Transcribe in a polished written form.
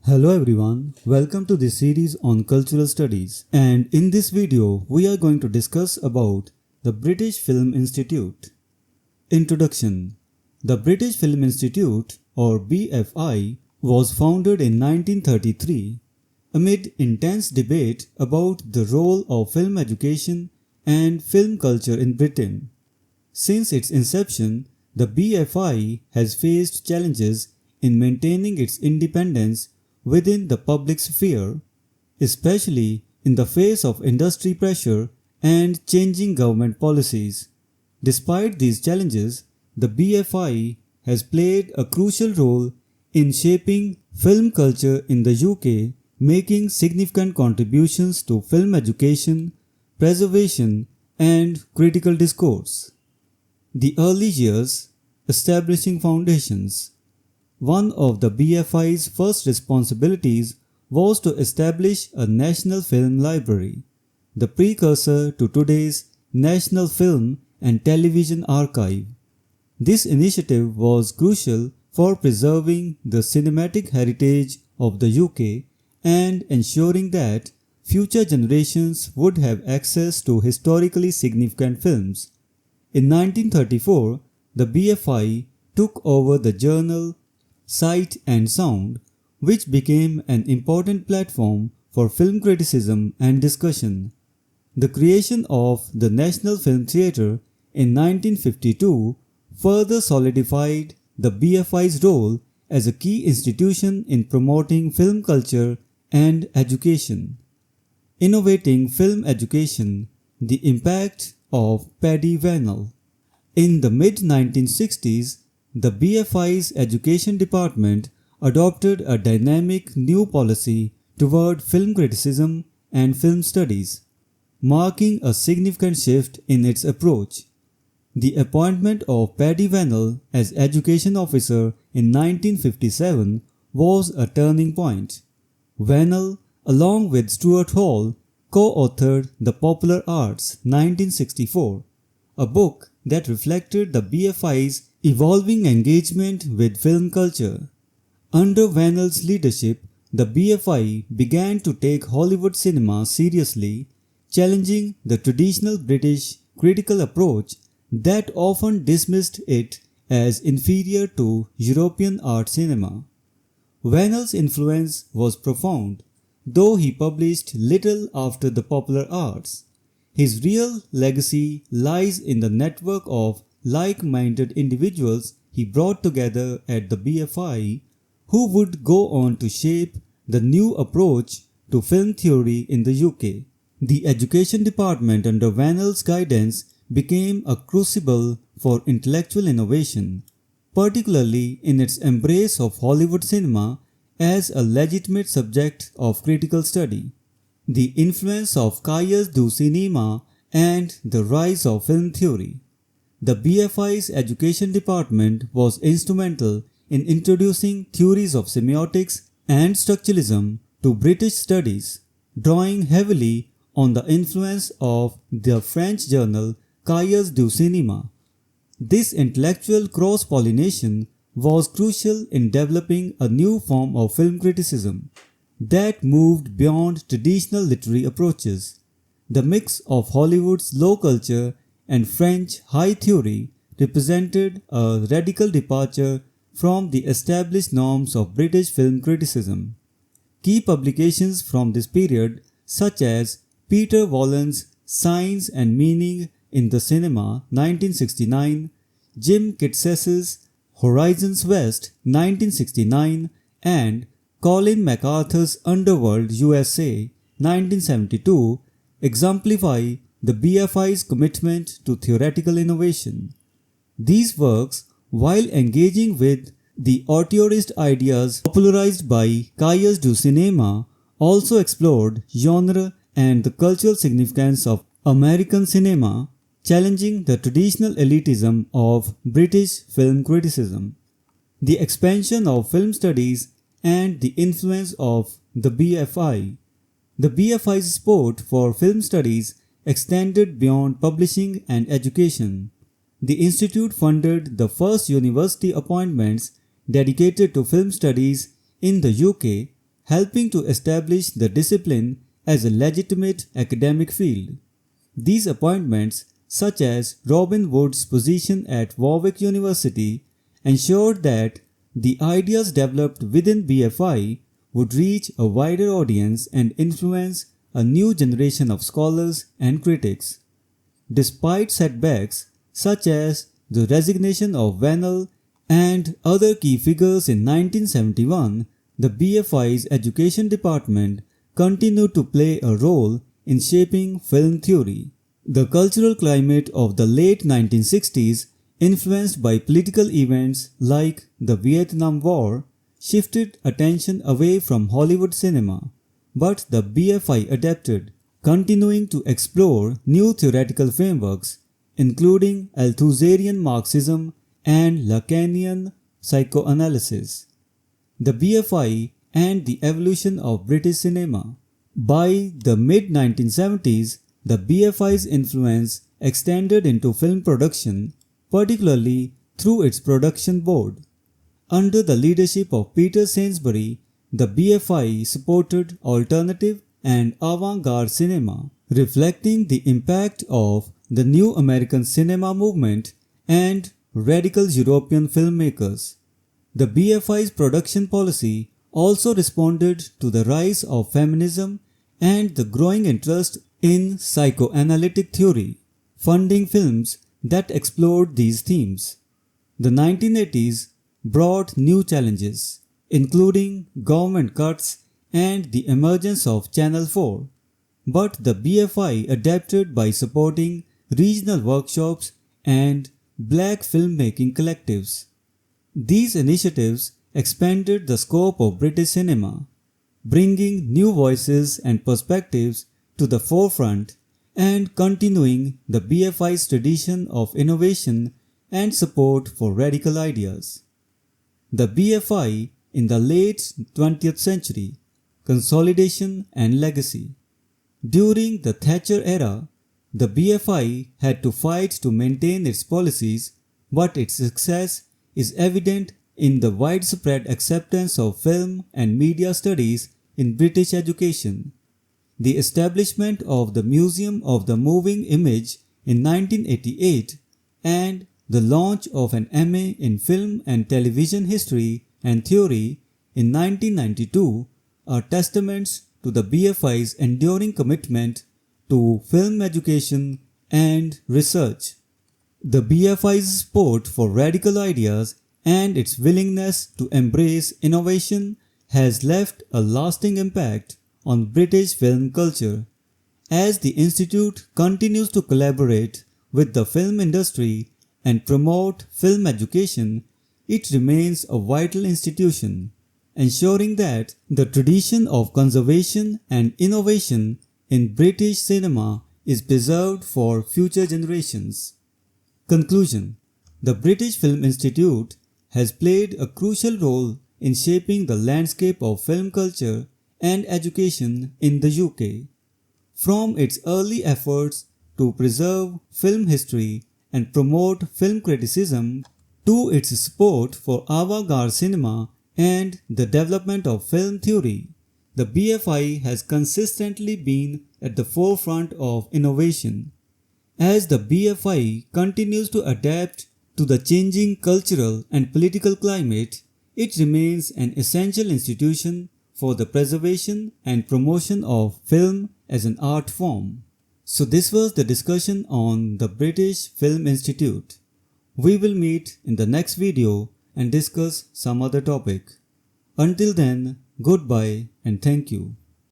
Hello everyone, welcome to this series on cultural studies, and in this video we are going to discuss about the British Film Institute. Introduction. The British Film Institute or BFI was founded in 1933 amid intense debate about the role of film education and film culture in Britain. Since its inception, the BFI has faced challenges in maintaining its independence within the public sphere, especially in the face of industry pressure and changing government policies. Despite these challenges, the BFI has played a crucial role in shaping film culture in the UK, making significant contributions to film education, preservation, and critical discourse. The early years, establishing foundations. One of the BFI's first responsibilities was to establish a national film library, the precursor to today's National Film and Television Archive. This initiative was crucial for preserving the cinematic heritage of the UK and ensuring that future generations would have access to historically significant films. In 1934, the BFI took over the journal Sight and Sound, which became an important platform for film criticism and discussion. The creation of the National Film Theatre in 1952 further solidified the BFI's role as a key institution in promoting film culture and education. Innovating film education, the impact of Paddy Vennell. In the mid-1960s, the BFI's education department adopted a dynamic new policy toward film criticism and film studies, marking a significant shift in its approach. The appointment of Paddy Vennell as education officer in 1957 was a turning point. Vennell, along with Stuart Hall, co-authored The Popular Arts 1964, a book that reflected the BFI's evolving engagement with film culture. Under Vennell's leadership, the BFI began to take Hollywood cinema seriously, challenging the traditional British critical approach that often dismissed it as inferior to European art cinema. Vennell's influence was profound, though he published little after The Popular Arts. His real legacy lies in the network of like-minded individuals he brought together at the BFI, who would go on to shape the new approach to film theory in the UK. The education department under Vennell's guidance became a crucible for intellectual innovation, particularly in its embrace of Hollywood cinema as a legitimate subject of critical study. The influence of Cahiers du Cinéma and the rise of film theory. The BFI's education department was instrumental in introducing theories of semiotics and structuralism to British studies, drawing heavily on the influence of the French journal Cahiers du Cinéma. This intellectual cross-pollination was crucial in developing a new form of film criticism that moved beyond traditional literary approaches. The mix of Hollywood's low culture and French high theory represented a radical departure from the established norms of British film criticism. Key publications from this period, such as Peter Wallen's Signs and Meaning in the Cinema 1969, Jim Kitses's Horizons West 1969, and Colin MacArthur's Underworld USA 1972, exemplify the BFI's commitment to theoretical innovation. These works, while engaging with the auteurist ideas popularized by Cahiers du Cinéma, also explored genre and the cultural significance of American cinema, challenging the traditional elitism of British film criticism. The expansion of film studies and the influence of the BFI. The BFI's support for film studies extended beyond publishing and education. The institute funded the first university appointments dedicated to film studies in the UK, helping to establish the discipline as a legitimate academic field. These appointments, such as Robin Wood's position at Warwick University, ensured that the ideas developed within BFI would reach a wider audience and influence a new generation of scholars and critics. Despite setbacks such as the resignation of Vennell and other key figures in 1971, the BFI's education department continued to play a role in shaping film theory. The cultural climate of the late 1960s, influenced by political events like the Vietnam War, shifted attention away from Hollywood cinema, but the BFI adapted, continuing to explore new theoretical frameworks, including Althusserian Marxism and Lacanian psychoanalysis. The BFI and the evolution of British cinema. By the mid-1970s, the BFI's influence extended into film production, particularly through its production board. Under the leadership of Peter Sainsbury, the BFI supported alternative and avant-garde cinema, reflecting the impact of the new American cinema movement and radical European filmmakers. The BFI's production policy also responded to the rise of feminism and the growing interest in psychoanalytic theory, funding films that explored these themes. The 1980s brought new challenges, including government cuts and the emergence of Channel 4, but the BFI adapted by supporting regional workshops and black filmmaking collectives. These initiatives expanded the scope of British cinema, bringing new voices and perspectives to the forefront and continuing the BFI's tradition of innovation and support for radical ideas. The BFI in the late 20th century, consolidation and legacy. During the Thatcher era, the BFI had to fight to maintain its policies, but its success is evident in the widespread acceptance of film and media studies in British education. The establishment of the Museum of the Moving Image in 1988 and the launch of an MA in Film and Television History and Theory in 1992 are testaments to the BFI's enduring commitment to film education and research. The BFI's support for radical ideas and its willingness to embrace innovation has left a lasting impact on British film culture. As the Institute continues to collaborate with the film industry and promote film education, it remains a vital institution, ensuring that the tradition of conservation and innovation in British cinema is preserved for future generations. Conclusion: the British Film Institute has played a crucial role in shaping the landscape of film culture and education in the UK. From its early efforts to preserve film history and promote film criticism to its support for avant-garde cinema and the development of film theory, the BFI has consistently been at the forefront of innovation. As the BFI continues to adapt to the changing cultural and political climate, it remains an essential institution for the preservation and promotion of film as an art form. So this was the discussion on the British Film Institute. We will meet in the next video and discuss some other topic. Until then, goodbye and thank you.